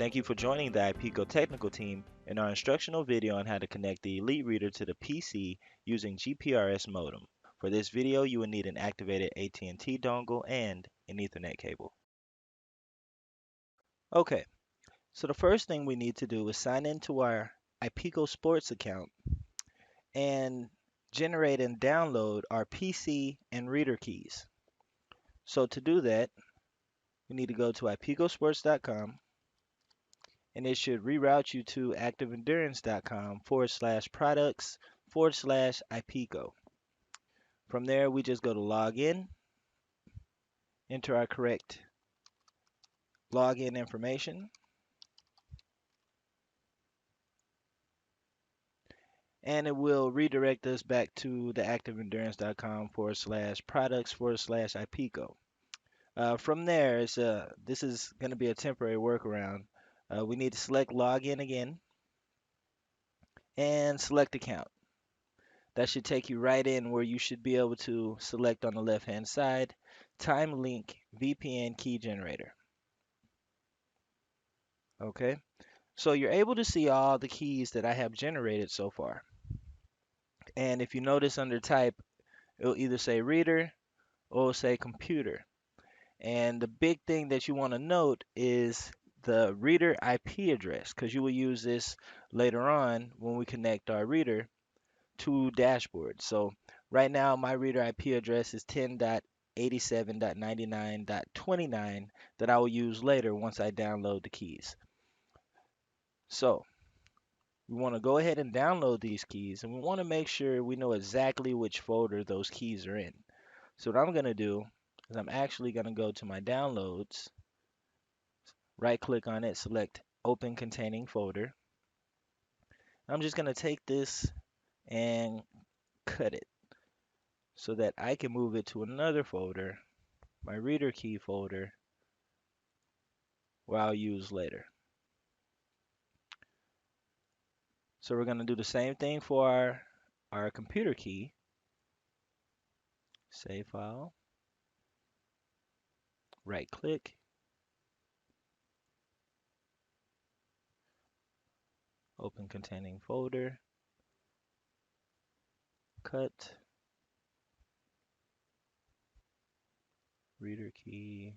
Thank you for joining the IPICO technical team in our instructional video on how to connect the Elite Reader to the PC using GPRS modem. For this video, you will need an activated AT&T dongle and an Ethernet cable. Okay, so the first thing we need to do is sign into our IPICO Sports account and generate and download our PC and reader keys. So to do that, we need to go to ipicosports.com, and it should reroute you to activeendurance.com/products/IPICO. From there, we just go to login, enter our correct login information, and it will redirect us back to the activeendurance.com/products/IPICO. From there, this is going to be a temporary workaround. We need to select login again and select account. That should take you right in where you should be able to select on the left hand side, Time Link VPN key generator. Okay, so you're able to see all the keys that I have generated so far. And if you notice under type, it'll either say reader or say computer. And the big thing that you want to note is the reader IP address, because you will use this later on when we connect our reader to dashboard. So right now my reader IP address is 10.87.99.29 that I will use later once I download the keys. So we want to go ahead and download these keys, and we want to make sure we know exactly which folder those keys are in. So what I'm going to do is I'm actually going to go to my downloads, right click on it, select open containing folder. I'm just going to take this and cut it so that I can move it to another folder, my reader key folder, where I'll use later. So we're going to do the same thing for our computer key. Save file, right click, open containing folder, cut, reader key,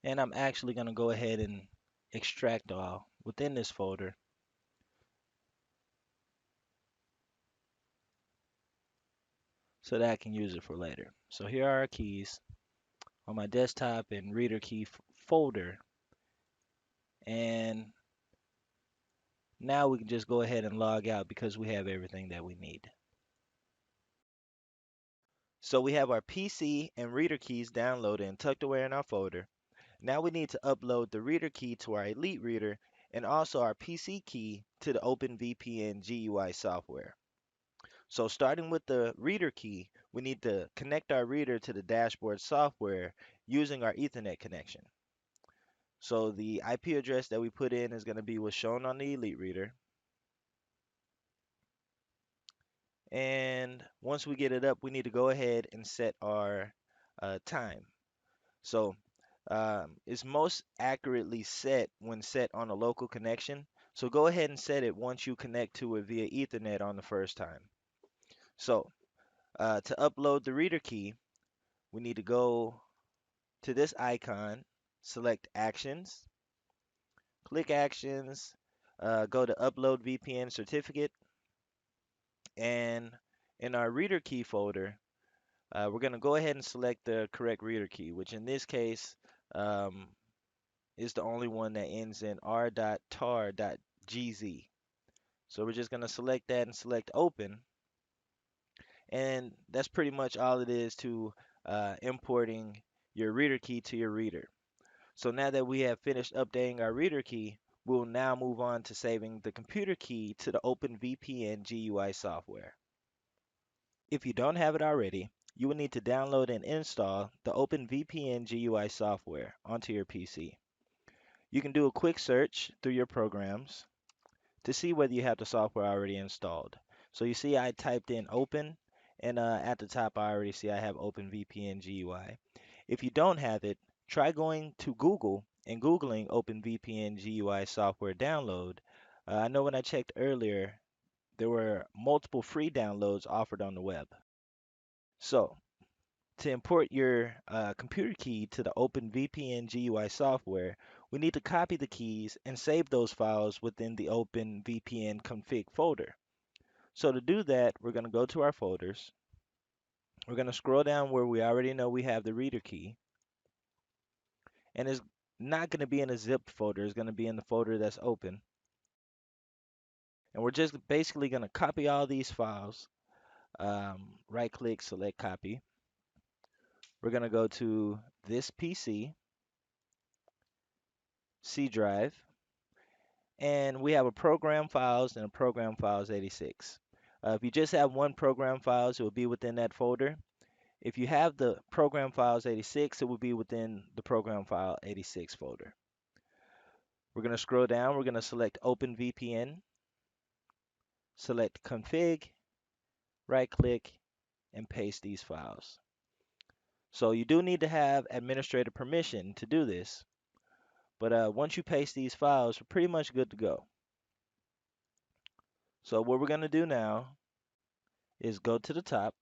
and I'm actually going to go ahead and extract all within this folder so that I can use it for later. So here are our keys on my desktop and reader key folder, and now we can just go ahead and log out because we have everything that we need. So we have our PC and reader keys downloaded and tucked away in our folder. Now we need to upload the reader key to our Elite Reader and also our PC key to the Openvpn GUI software. So starting with the reader key, we need to connect our reader to the dashboard software using our Ethernet connection. So the IP address that we put in is going to be what's shown on the Elite Reader. And once we get it up, we need to go ahead and set our time. So it's most accurately set when set on a local connection. So go ahead and set it once you connect to it via Ethernet on the first time. So to upload the reader key, we need to go to this icon, select Actions, click Actions, go to Upload VPN Certificate, and in our reader key folder, we're going to go ahead and select the correct reader key, which in this case is the only one that ends in r.tar.gz. So we're just going to select that and select Open. And that's pretty much all it is to importing your reader key to your reader. So now that we have finished updating our reader key, we'll now move on to saving the computer key to the Openvpn GUI software. If you don't have it already, you will need to download and install the Openvpn GUI software onto your PC. You can do a quick search through your programs to see whether you have the software already installed. So you see I typed in open, and at the top I already see I have Openvpn GUI. If you don't have it, Try going to Google and Googling OpenVPN GUI software download. I know when I checked earlier, there were multiple free downloads offered on the web. So, to import your computer key to the OpenVPN GUI software, we need to copy the keys and save those files within the OpenVPN config folder. So to do that, we're going to go to our folders. We're going to scroll down where we already know we have the reader key. And it's not going to be in a zipped folder. It's going to be in the folder that's open. And we're just basically going to copy all these files. Right click, select copy. We're going to go to this PC, C drive, and we have a program files and a program files 86. If you just have one program files, it will be within that folder. If you have the program files 86, it will be within the program file 86 folder. We're going to scroll down. We're going to select OpenVPN, select config, right click, and paste these files. So you do need to have administrator permission to do this, but once you paste these files, we're pretty much good to go. So what we're going to do now is go to the top,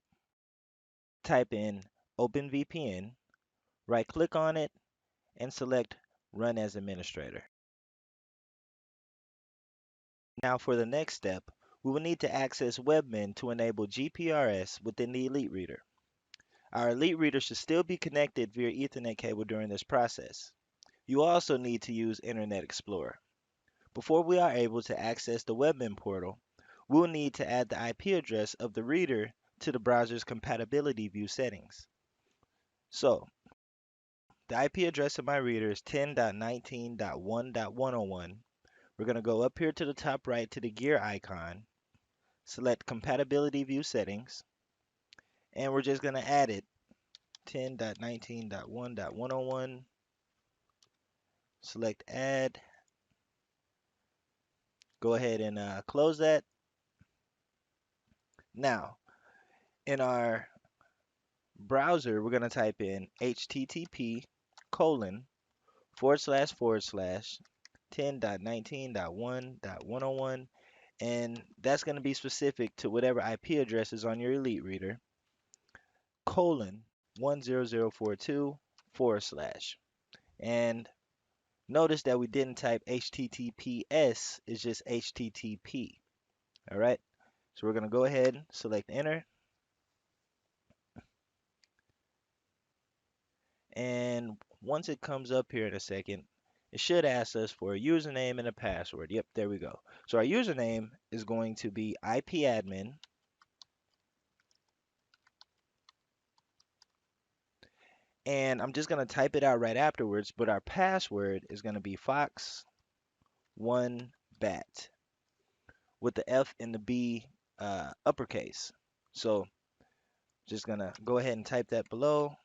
type in OpenVPN, right click on it, and select Run as Administrator. Now for the next step, we will need to access webmin to enable GPRS within the Elite Reader. Our Elite Reader should still be connected via Ethernet cable during this process. You also need to use Internet Explorer. Before we are able to access the webmin portal, we'll need to add the IP address of the reader to the browser's compatibility view settings. So, the IP address of my reader is 10.19.1.101. We're going to go up here to the top right to the gear icon, select compatibility view settings, and we're just going to add it 10.19.1.101, select add, go ahead and close that. Now, in our browser, we're going to type in http colon // 10.19.1.101, and that's going to be specific to whatever IP address is on your Elite Reader, colon 10042 /. And notice that we didn't type HTTPS, it's just HTTP. All right, so we're going to go ahead and select enter. And once it comes up here in a second, it should ask us for a username and a password. Yep, there we go. So our username is going to be IPadmin. And I'm just going to type it out right afterwards, but our password is going to be Fox1Bat with the F and the B uppercase. So just going to go ahead and type that below.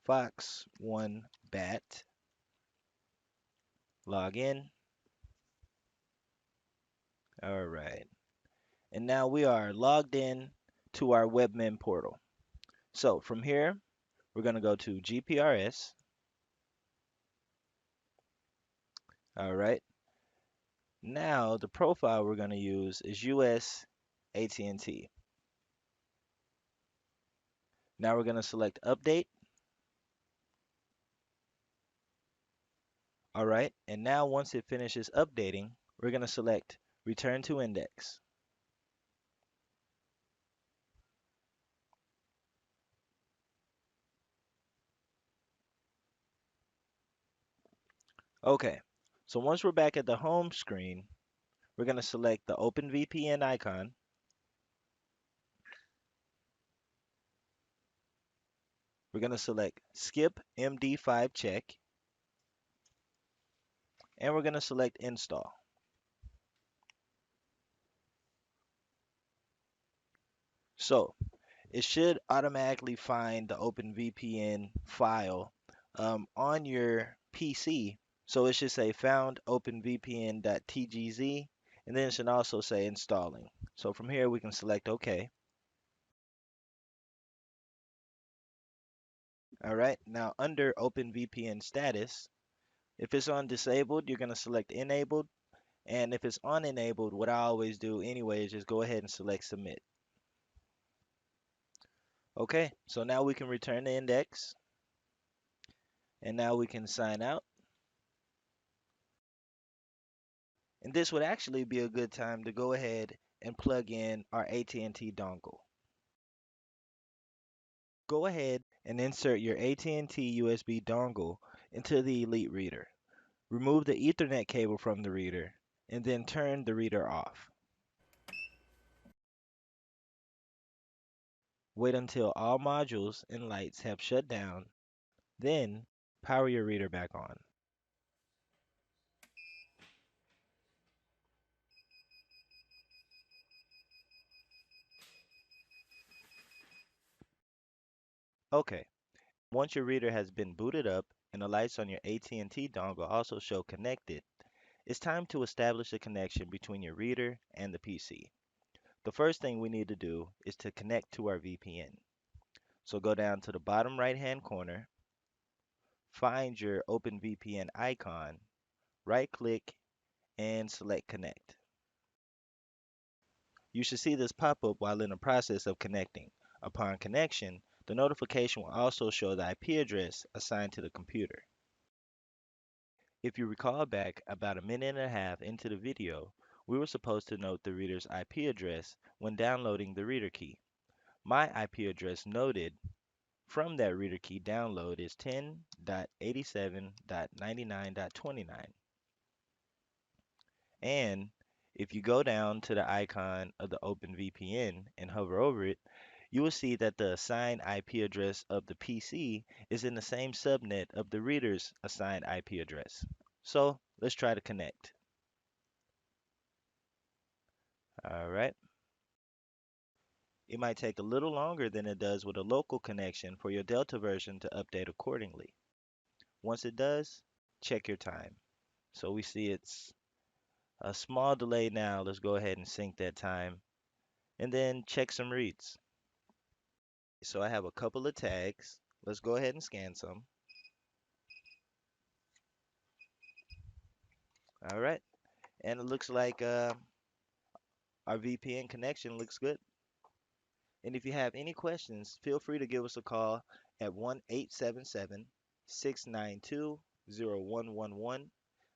Fox1Bat. Log in. All right. And now we are logged in to our webmin portal. So from here, we're going to go to GPRS. All right. Now the profile we're going to use is US AT&T. Now we're going to select update. All right. And now once it finishes updating, we're going to select return to index. Okay. So once we're back at the home screen, we're going to select the OpenVPN icon. We're going to select skip MD5 check. And we're going to select install. So it should automatically find the OpenVPN file on your PC. So it should say found openvpn.tgz, and then it should also say installing. So from here we can select OK. All right, now under OpenVPN status, if it's on disabled, you're going to select enabled. And if it's on enabled, what I always do anyway is just go ahead and select submit. Okay, so now we can return the index and now we can sign out. And this would actually be a good time to go ahead and plug in our AT&T dongle. Go ahead and insert your AT&T USB dongle into the Elite reader. Remove the Ethernet cable from the reader and then turn the reader off. Wait until all modules and lights have shut down, then power your reader back on. Okay, once your reader has been booted up and the lights on your AT&T dongle also show connected, it's time to establish a connection between your reader and the PC. The first thing we need to do is to connect to our VPN. So go down to the bottom right hand corner, find your Openvpn icon, right click, and select connect. You should see this pop up while in the process of connecting. Upon connection, the notification will also show the IP address assigned to the computer. If you recall back about a minute and a half into the video, we were supposed to note the reader's IP address when downloading the reader key. My IP address noted from that reader key download is 10.87.99.29. And if you go down to the icon of the OpenVPN and hover over it, you will see that the assigned IP address of the PC is in the same subnet of the reader's assigned IP address. So let's try to connect. All right. It might take a little longer than it does with a local connection for your Delta version to update accordingly. Once it does, check your time. So we see it's a small delay now. Let's go ahead and sync that time and then check some reads. So I have a couple of tags. Let's go ahead and scan some. All right. And it looks like our VPN connection looks good. And if you have any questions, feel free to give us a call at 1-877-692-0111.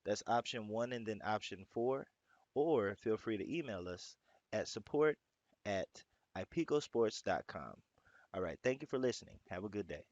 That's option 1 and then option 4. Or feel free to email us at support@ipicosports.com. All right. Thank you for listening. Have a good day.